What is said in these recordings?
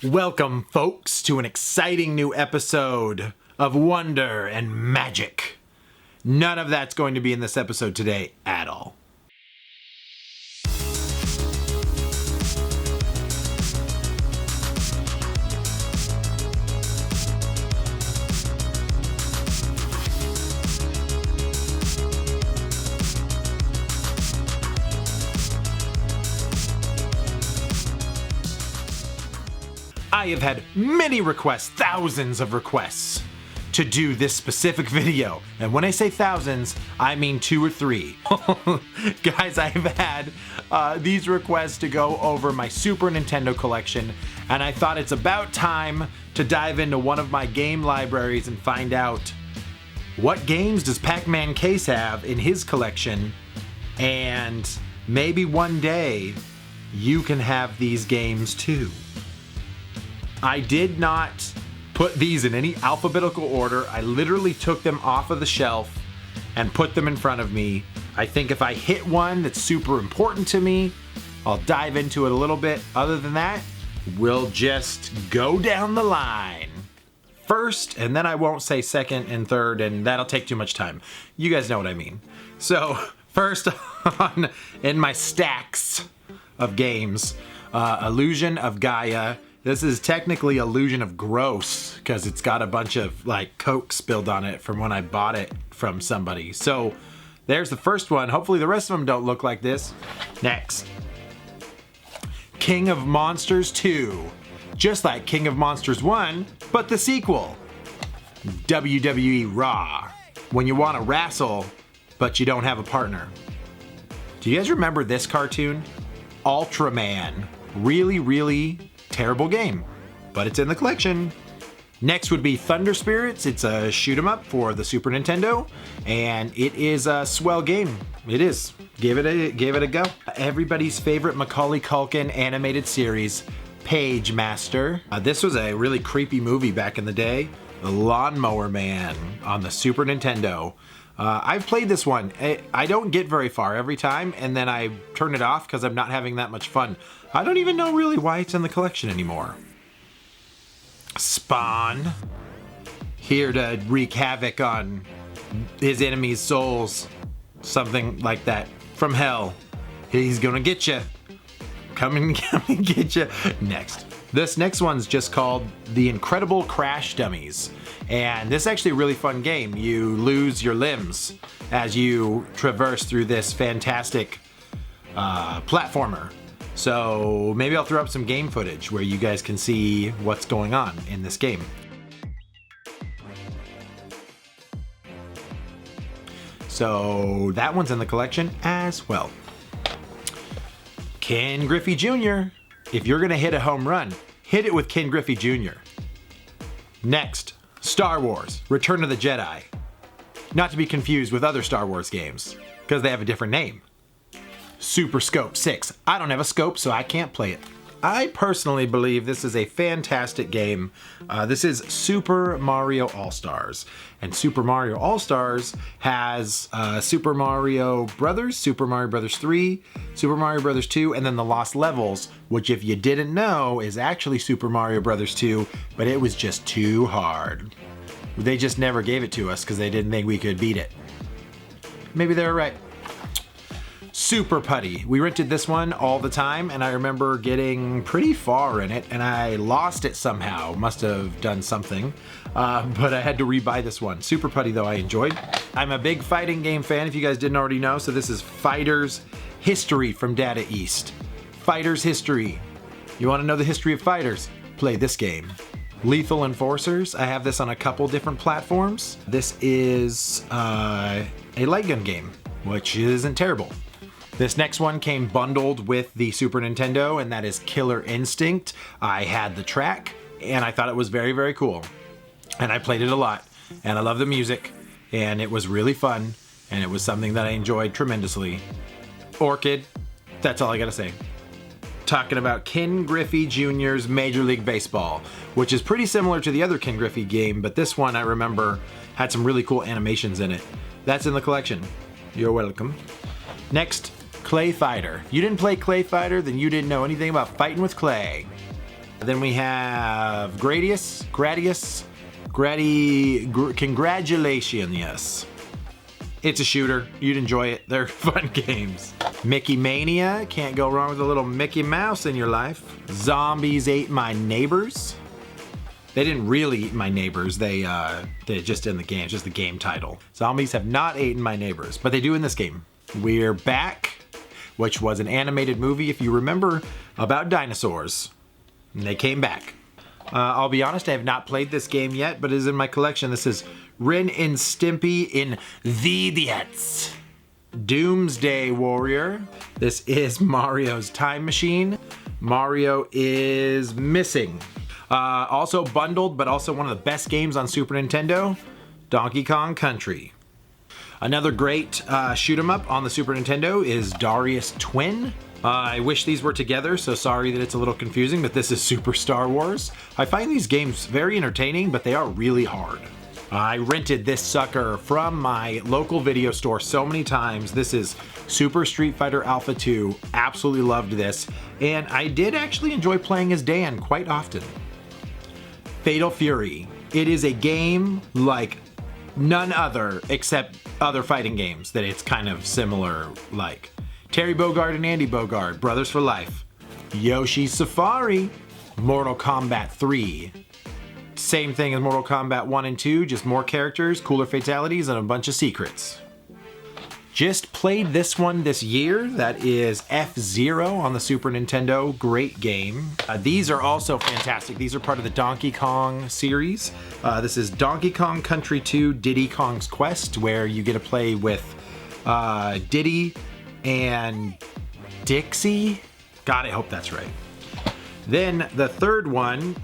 Welcome, folks, to an exciting new episode of Wonder and Magic. None of that's going to be in this episode today at all. I have had many requests, thousands of requests, to do this specific video. And when I say thousands, I mean 2 or 3. Guys, I have had these requests to go over my Super Nintendo collection, and I thought it's about time to dive into one of my game libraries and find out what games does Pac-Man Case have in his collection, and maybe one day you can have these games too. I did not put these in any alphabetical order. I literally took them off of the shelf and put them in front of me. I think if I hit one that's super important to me, I'll dive into it a little bit. Other than that, we'll just go down the line. First, and then I won't say second and third, and that'll take too much time. You guys know what I mean. So, first on in my stacks of games, Illusion of Gaia. This is technically Illusion of Gross because it's got a bunch of like Coke spilled on it from when I bought it from somebody. So there's the first one. Hopefully the rest of them don't look like this. Next. King of Monsters 2. Just like King of Monsters 1, but the sequel. Wwe Raw. When you want to wrestle, but you don't have a partner. Do you guys remember this cartoon? Ultraman. Really terrible game, but it's in the collection. Next would be Thunder Spirits. It's a shoot 'em up for the Super Nintendo, and it is a swell game. It is. Give it a go. Everybody's favorite Macaulay Culkin animated series, Page Master. This was a really creepy movie back in the day. The Lawnmower Man on the Super Nintendo. I've played this one. I don't get very far every time, and then I turn it off because I'm not having that much fun. I don't even know really why it's in the collection anymore. Spawn. Here to wreak havoc on his enemies' souls. Something like that. From hell. He's gonna get you. Come and get you. Next. This next one's just called The Incredible Crash Dummies. And this is actually a really fun game. You lose your limbs as you traverse through this fantastic platformer. So maybe I'll throw up some game footage where you guys can see what's going on in this game. So that one's in the collection as well. Ken Griffey Jr. If you're gonna hit a home run, hit it with Ken Griffey Jr. Next, Star Wars, Return of the Jedi. Not to be confused with other Star Wars games, because they have a different name. Super Scope 6. I don't have a scope, so I can't play it. I personally believe this is a fantastic game. This is Super Mario All-Stars. And Super Mario All-Stars has Super Mario Brothers, Super Mario Brothers 3, Super Mario Brothers 2, and then the Lost Levels, which if you didn't know is actually Super Mario Brothers 2, but it was just too hard. They just never gave it to us because they didn't think we could beat it. Maybe they were right. Super Putty. We rented this one all the time, and I remember getting pretty far in it, and I lost it somehow. Must have done something, but I had to rebuy this one. Super Putty, though, I enjoyed. I'm a big fighting game fan, if you guys didn't already know, so this is Fighters History from Data East. Fighters History. You want to know the history of fighters? Play this game. Lethal Enforcers. I have this on a couple different platforms. This is a light gun game, which isn't terrible. This next one came bundled with the Super Nintendo, and that is Killer Instinct. I had the track, and I thought it was very cool. And I played it a lot, and I love the music, and it was really fun, and it was something that I enjoyed tremendously. Orchid, that's all I gotta say. Talking about Ken Griffey Jr.'s Major League Baseball, which is pretty similar to the other Ken Griffey game, but this one I remember had some really cool animations in it. That's in the collection. You're welcome. Next, Clay Fighter. If you didn't play Clay Fighter, then you didn't know anything about fighting with clay. Then we have Congratulations. It's a shooter. You'd enjoy it. They're fun games. Mickey Mania. Can't go wrong with a little Mickey Mouse in your life. Zombies Ate My Neighbors. They didn't really eat my neighbors. They just in the game. It's just the game title. Zombies have not eaten my neighbors, but they do in this game. We're Back, which was an animated movie, if you remember, about dinosaurs. And they came back. I'll be honest, I have not played this game yet, but it is in my collection. This is Ren and Stimpy in the Idiots. Doomsday Warrior. This is Mario's Time Machine. Mario is missing. Also bundled, but also one of the best games on Super Nintendo, Donkey Kong Country. Another great shoot 'em up on the Super Nintendo is Darius Twin. I wish these were together, so sorry that it's a little confusing, but this is Super Star Wars. I find these games very entertaining, but they are really hard. I rented this sucker from my local video store so many times. This is Super Street Fighter Alpha 2. Absolutely loved this. And I did actually enjoy playing as Dan quite often. Fatal Fury. It is a game like none other except other fighting games that it's kind of similar like. Terry Bogard and Andy Bogard, brothers for life. Yoshi Safari. Mortal Kombat 3. Same thing as Mortal Kombat 1 and 2, just more characters, cooler fatalities, and a bunch of secrets. Just played this one this year. That is F-Zero on the Super Nintendo. Great game. These are also fantastic. These are part of the Donkey Kong series. This is Donkey Kong Country 2 Diddy Kong's Quest, where you get to play with Diddy and Dixie. God, I hope that's right. Then the third one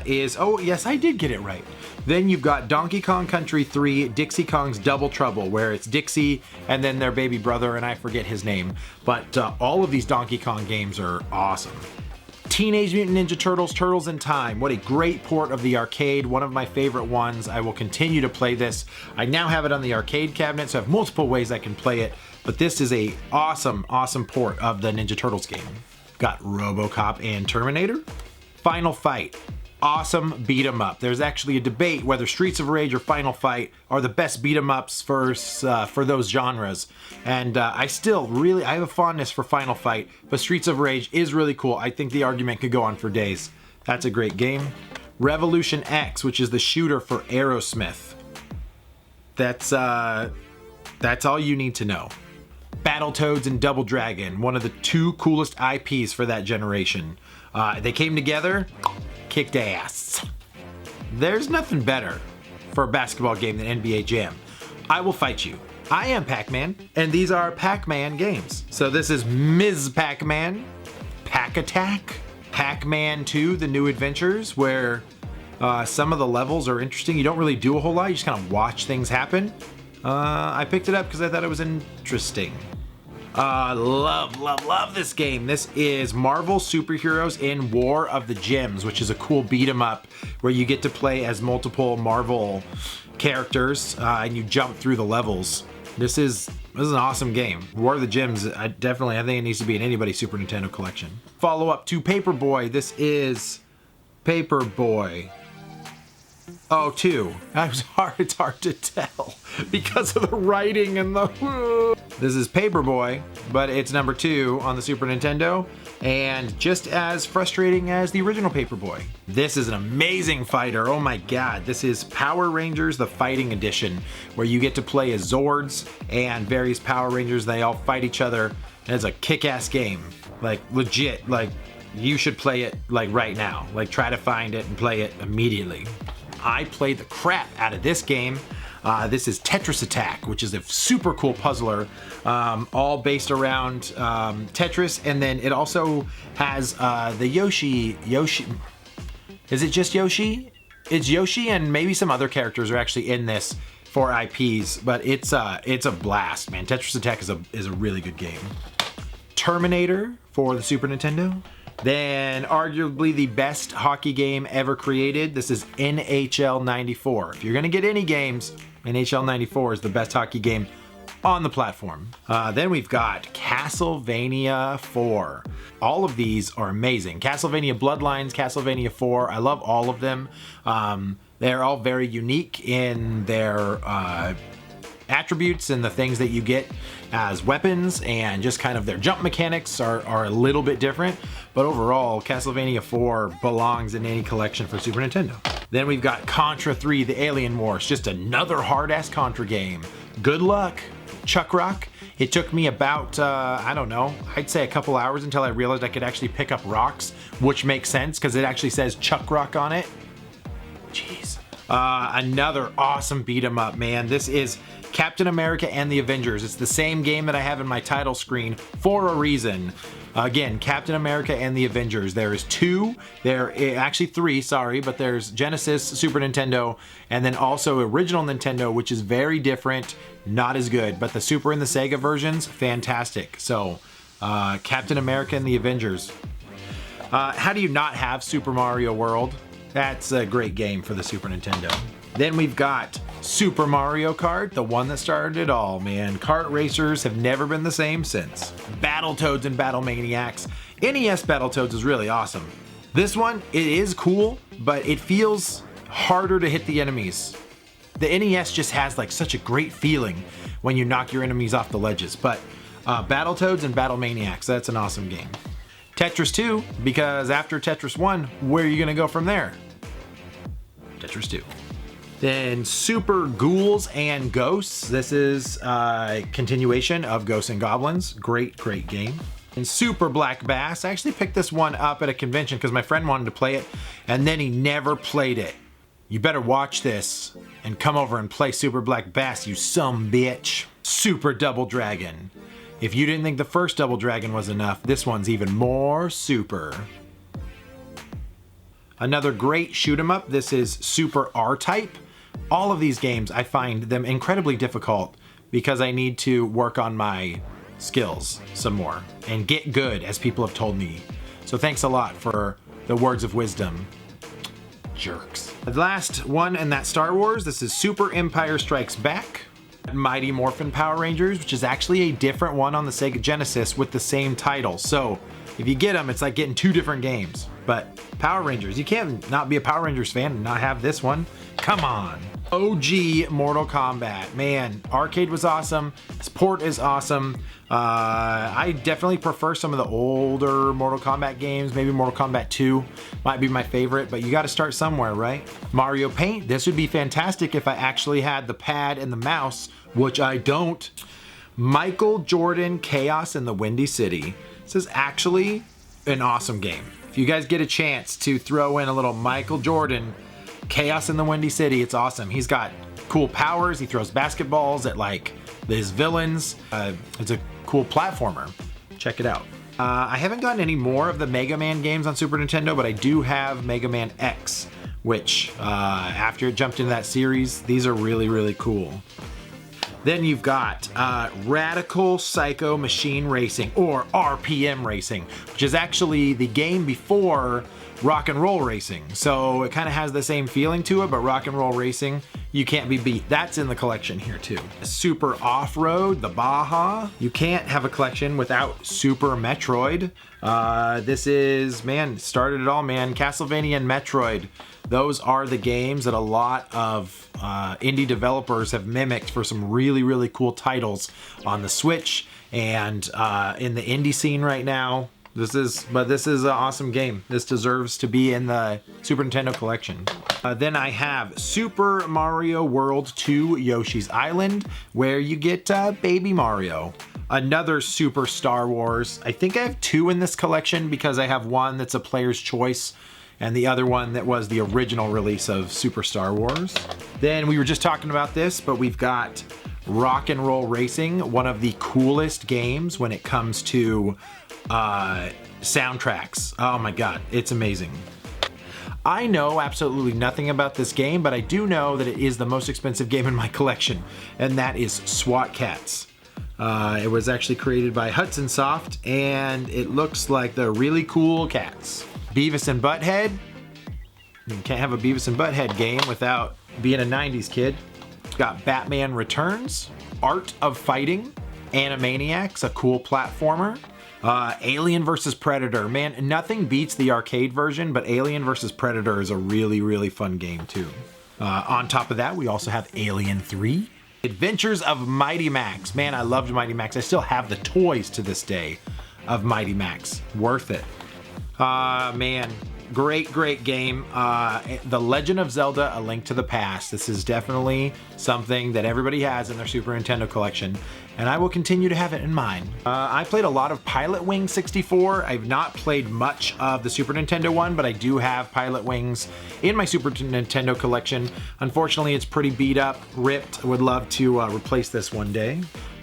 is, oh yes, I did get it right. Then you've got Donkey Kong Country 3, Dixie Kong's Double Trouble, where it's Dixie and then their baby brother, and I forget his name. But all of these Donkey Kong games are awesome. Teenage Mutant Ninja Turtles, Turtles in Time. What a great port of the arcade, one of my favorite ones. I will continue to play this. I now have it on the arcade cabinet, so I have multiple ways I can play it. But this is a awesome, awesome port of the Ninja Turtles game. Got RoboCop and Terminator. Final Fight. Awesome beat 'em up. There's actually a debate whether Streets of Rage or Final Fight are the best beat 'em ups for those genres. And I have a fondness for Final Fight, but Streets of Rage is really cool. I think the argument could go on for days. That's a great game. Revolution X, which is the shooter for Aerosmith. That's all you need to know. Battletoads and Double Dragon, one of the two coolest IPs for that generation. They came together, kicked ass. There's nothing better for a basketball game than NBA Jam. I will fight you. I am Pac-Man, and these are Pac-Man games. So this is Ms. Pac-Man, Pack Attack, Pac-Man 2, The New Adventures, where some of the levels are interesting. You don't really do a whole lot, you just kind of watch things happen. I picked it up because I thought it was interesting. Love this game. This is Marvel Superheroes in War of the Gems, which is a cool beat 'em up where you get to play as multiple Marvel characters and you jump through the levels. This is an awesome game. War of the Gems, I think it needs to be in anybody's Super Nintendo collection. Follow up to Paperboy. This is Paperboy. Oh, 2. It's hard to tell because of the writing and the... This is Paperboy, but it's number 2 on the Super Nintendo, and just as frustrating as the original Paperboy. This is an amazing fighter. Oh my god. This is Power Rangers, the Fighting Edition, where you get to play as Zords and various Power Rangers. They all fight each other, and it's a kick-ass game. Like, legit. Like, you should play it, like, right now. Like, try to find it and play it immediately. I played the crap out of this game. This is Tetris Attack, which is a super cool puzzler, all based around Tetris, and then it also has the Yoshi. Is it just Yoshi? It's Yoshi, and maybe some other characters are actually in this for IPs, but it's a blast, man. Tetris Attack is a really good game. Terminator for the Super Nintendo. Then arguably the best hockey game ever created. This is NHL 94. If you're gonna get any games, NHL 94 is the best hockey game on the platform. Then we've got Castlevania 4. All of these are amazing. Castlevania Bloodlines, Castlevania 4, I love all of them. They're all very unique in their attributes and the things that you get as weapons, and just kind of their jump mechanics are a little bit different, but overall Castlevania 4 belongs in any collection for Super Nintendo. Then we've got Contra 3, The Alien Wars, just another hard-ass Contra game. Good luck, Chuck Rock. It took me about, I don't know, I'd say a couple hours until I realized I could actually pick up rocks, which makes sense because it actually says Chuck Rock on it. Jeez. Another awesome beat 'em up, man. This is Captain America and the Avengers. It's the same game that I have in my title screen for a reason. Again, Captain America and the Avengers. There is two, actually three, sorry, but there's Genesis, Super Nintendo, and then also original Nintendo, which is very different, not as good, but the Super and the Sega versions, fantastic. So, Captain America and the Avengers. How do you not have Super Mario World? That's a great game for the Super Nintendo. Then we've got Super Mario Kart, the one that started it all, man. Kart racers have never been the same since. Battletoads and Battle Maniacs. NES Battletoads is really awesome. This one, it is cool, but it feels harder to hit the enemies. The NES just has like such a great feeling when you knock your enemies off the ledges, but Battletoads and Battle Maniacs, that's an awesome game. Tetris 2, because after Tetris 1, where are you gonna go from there? Tetris 2. Then Super Ghouls and Ghosts. This is a continuation of Ghosts and Goblins. Great, great game. And Super Black Bass. I actually picked this one up at a convention because my friend wanted to play it, and then he never played it. You better watch this and come over and play Super Black Bass, you some bitch. Super Double Dragon. If you didn't think the first Double Dragon was enough, this one's even more super. Another great shoot 'em up. This is Super R-Type. All of these games, I find them incredibly difficult because I need to work on my skills some more and get good, as people have told me. So thanks a lot for the words of wisdom. Jerks. The last one in that Star Wars, this is Super Empire Strikes Back. Mighty Morphin Power Rangers, which is actually a different one on the Sega Genesis with the same title. So if you get them, it's like getting two different games. But Power Rangers, you can't not be a Power Rangers fan and not have this one. Come on. OG Mortal Kombat. Man, arcade was awesome. This port is awesome. I definitely prefer some of the older Mortal Kombat games. Maybe Mortal Kombat 2 might be my favorite, but you got to start somewhere, right? Mario Paint. This would be fantastic if I actually had the pad and the mouse, which I don't. Michael Jordan Chaos in the Windy City. This is actually an awesome game. If you guys get a chance to throw in a little Michael Jordan Chaos in the Windy City, it's awesome. He's got cool powers. He throws basketballs at like his villains. It's a cool platformer. Check it out. I haven't gotten any more of the Mega Man games on Super Nintendo, but I do have Megaman X, which after it jumped into that series, these are really, really cool. Then you've got Radical Psycho Machine Racing, or RPM Racing, which is actually the game before Rock and Roll Racing. So it kind of has the same feeling to it, but Rock and Roll Racing, you can't be beat. That's in the collection here too. Super Off-Road, the Baja. You can't have a collection without Super Metroid. This is, man, started it all, man. Castlevania and Metroid. Those are the games that a lot of indie developers have mimicked for some really, really cool titles on the Switch and in the indie scene right now. This is an awesome game. This deserves to be in the Super Nintendo collection. Then I have Super Mario World 2 Yoshi's Island, where you get Baby Mario. Another Super Star Wars. I think I have two in this collection because I have one that's a player's choice and the other one that was the original release of Super Star Wars. Then we were just talking about this, but we've got Rock and Roll Racing, one of the coolest games when it comes to soundtracks. Oh my god, it's amazing. I know absolutely nothing about this game, but I do know that it is the most expensive game in my collection, and that is SWAT Kats. It was actually created by Hudson Soft, and it looks like the really cool cats. Beavis and Butthead. You can't have a Beavis and Butthead game without being a 90s kid. Got Batman Returns. Art of Fighting, Animaniacs, a cool platformer. Alien vs. Predator. Man, nothing beats the arcade version, but Alien vs. Predator is a really, really fun game too. On top of that, we also have Alien 3. Adventures of Mighty Max. Man, I loved Mighty Max. I still have the toys to this day of Mighty Max. Worth it. Man, great, great game. The Legend of Zelda, A Link to the Past. This is definitely something that everybody has in their Super Nintendo collection, and I will continue to have it in mine. I played a lot of Pilot Wings 64. I've not played much of the Super Nintendo one, but I do have Pilot Wings in my Super Nintendo collection. Unfortunately, it's pretty beat up, ripped. I would love to replace this one day.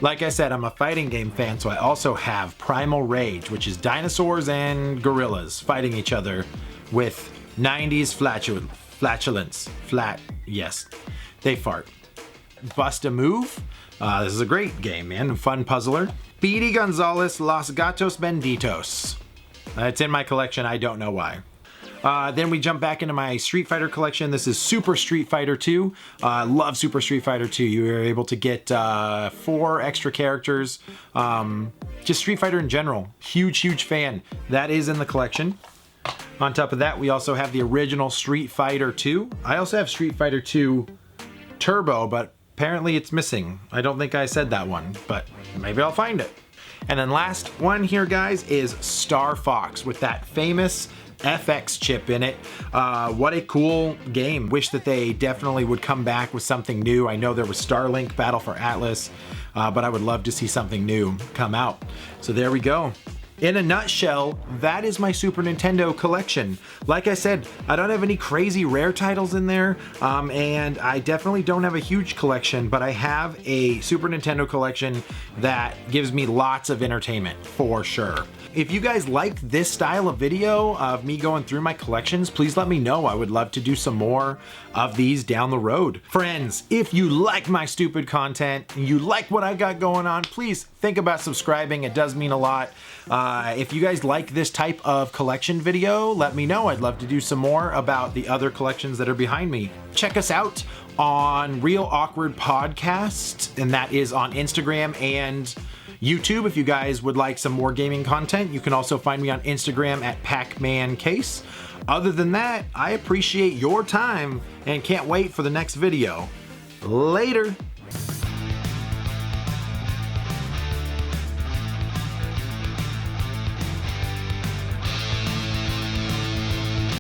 Like I said, I'm a fighting game fan, so I also have Primal Rage, which is dinosaurs and gorillas fighting each other with 90s flatulence. Yes, they fart. Bust a Move. This is a great game, man. Fun puzzler. Speedy Gonzales Los Gatos Benditos. It's in my collection. I don't know why. Then we jump back into my Street Fighter collection. This is Super Street Fighter 2. Love Super Street Fighter 2. You were able to get 4 extra characters. Just Street Fighter in general. Huge, huge fan. That is in the collection. On top of that, we also have the original Street Fighter 2. I also have Street Fighter 2 Turbo, but apparently it's missing. I don't think I said that one, but maybe I'll find it. And then last one here, guys, is Star Fox with that famous FX chip in it. What a cool game. Wish that they definitely would come back with something new. I know there was Starlink Battle for Atlas, but I would love to see something new come out. So there we go. In a nutshell, that is my Super Nintendo collection. Like I said, I don't have any crazy rare titles in there, and I definitely don't have a huge collection, but I have a Super Nintendo collection that gives me lots of entertainment, for sure. If you guys like this style of video of me going through my collections, please let me know. I would love to do some more of these down the road. Friends, if you like my stupid content, and you like what I got going on, please think about subscribing. It does mean a lot. If you guys like this type of collection video, let me know. I'd love to do some more about the other collections that are behind me. Check us out on Real Awkward Podcast, and that is on Instagram and YouTube. If you guys would like some more gaming content, you can also find me on Instagram at PacManCase. Other than that, I appreciate your time and can't wait for the next video. Later.